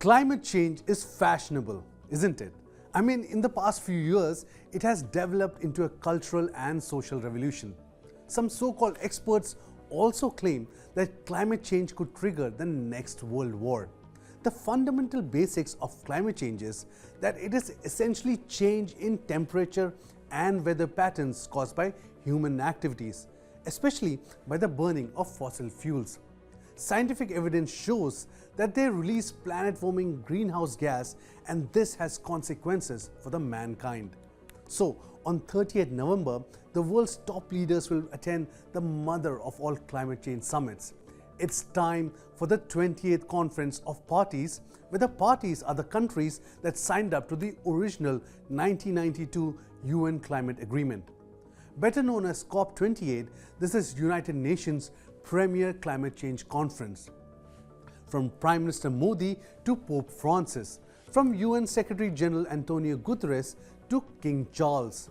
Climate change is fashionable, isn't it? I mean, in the past few years, it has developed into a cultural and social revolution. Some so-called experts also claim that climate change could trigger the next world war. The fundamental basics of climate change is that it is essentially change in temperature and weather patterns caused by human activities, especially by the burning of fossil fuels. Scientific evidence shows that they release planet-warming greenhouse gas, and this has consequences for the mankind. So, on 30th November, the world's top leaders will attend the mother of all climate change summits. It's time for the 28th Conference of Parties, where the parties are the countries that signed up to the original 1992 UN Climate Agreement. Better known as COP28, this is United Nations' premier climate change conference. From Prime Minister Modi to Pope Francis, from UN Secretary General Antonio Guterres to King Charles,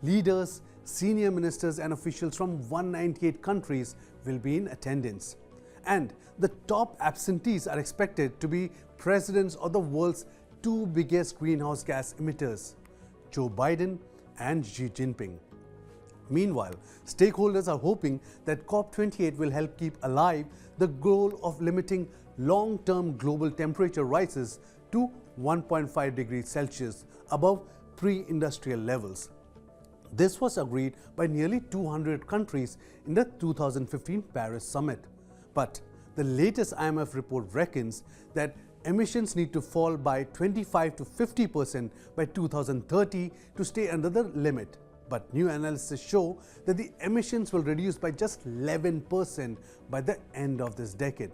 leaders, senior ministers and officials from 198 countries will be in attendance. And the top absentees are expected to be presidents of the world's two biggest greenhouse gas emitters, Joe Biden and Xi Jinping. Meanwhile, stakeholders are hoping that COP28 will help keep alive the goal of limiting long-term global temperature rises to 1.5 degrees Celsius above pre-industrial levels. This was agreed by nearly 200 countries in the 2015 Paris summit. But the latest IMF report reckons that emissions need to fall by 25 to 50% by 2030 to stay under the limit. But new analysis show that the emissions will reduce by just 11% by the end of this decade.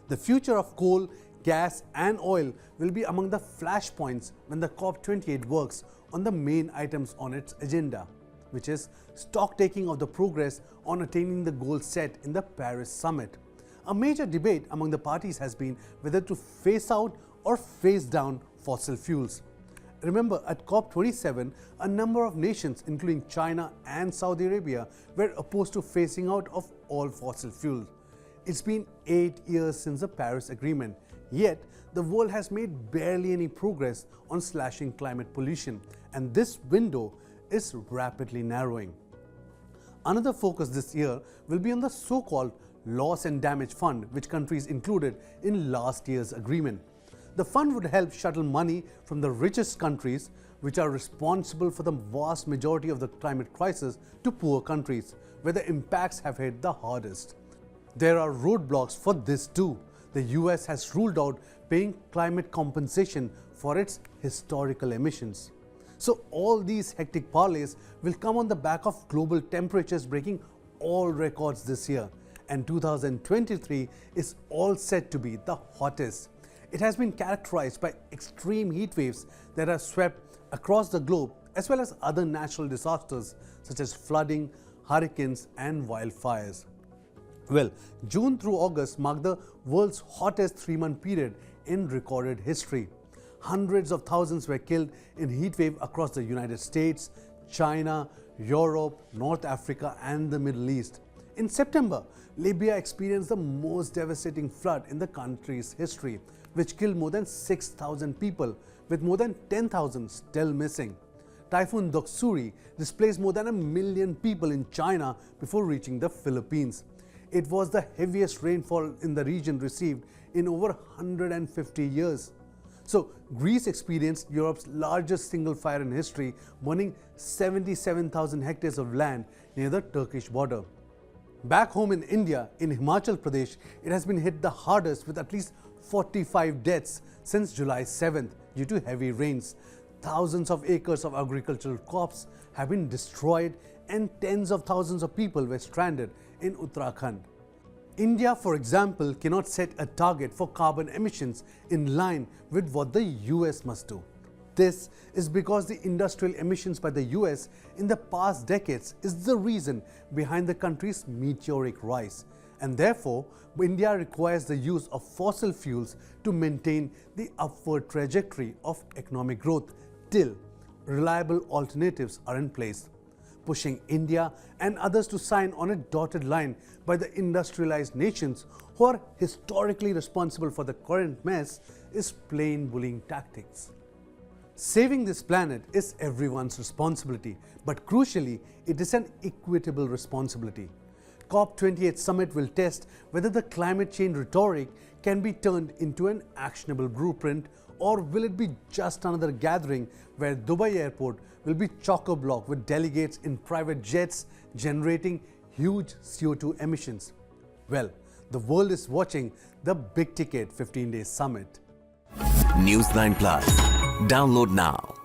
The future of coal, gas and oil will be among the flashpoints when the COP28 works on the main items on its agenda, which is stocktaking of the progress on attaining the goals set in the Paris summit. A major debate among the parties has been whether to phase out or phase down fossil fuels. Remember, at COP27, a number of nations, including China and Saudi Arabia, were opposed to phasing out of all fossil fuels. It's been 8 years since the Paris Agreement, yet the world has made barely any progress on slashing climate pollution, and this window is rapidly narrowing. Another focus this year will be on the so-called Loss and Damage Fund, which countries included in last year's agreement. The fund would help shuttle money from the richest countries, which are responsible for the vast majority of the climate crisis, to poor countries, where the impacts have hit the hardest. There are roadblocks for this too. The US has ruled out paying climate compensation for its historical emissions. So all these hectic parlays will come on the back of global temperatures breaking all records this year, and 2023 is all set to be the hottest. It has been characterized by extreme heat waves that have swept across the globe, as well as other natural disasters such as flooding, hurricanes and wildfires. Well, June through August marked the world's hottest 3-month period in recorded history. Hundreds of thousands were killed in heat wave across the United States, China, Europe, North Africa and the Middle East. In September, Libya experienced the most devastating flood in the country's history, which killed more than 6,000 people, with more than 10,000 still missing. Typhoon Doksuri displaced more than 1 million people in China before reaching the Philippines. It was the heaviest rainfall in the region received in over 150 years. So, Greece experienced Europe's largest single fire in history, burning 77,000 hectares of land near the Turkish border. Back home in India, in Himachal Pradesh, it has been hit the hardest with at least 45 deaths since July 7th due to heavy rains. Thousands of acres of agricultural crops have been destroyed and tens of thousands of people were stranded in Uttarakhand. India, for example, cannot set a target for carbon emissions in line with what the US must do. This is because the industrial emissions by the US in the past decades is the reason behind the country's meteoric rise. And therefore, India requires the use of fossil fuels to maintain the upward trajectory of economic growth till reliable alternatives are in place. pushing India and others to sign on a dotted line by the industrialized nations who are historically responsible for the current mess is plain bullying tactics. Saving this planet is everyone's responsibility, but crucially, it is an equitable responsibility. COP28 summit will test whether the climate change rhetoric can be turned into an actionable blueprint, or will it be just another gathering where Dubai airport will be chock-a-block with delegates in private jets generating huge CO2 emissions? Well, the world is watching the big ticket 15-day summit. News 9 Plus. Download now.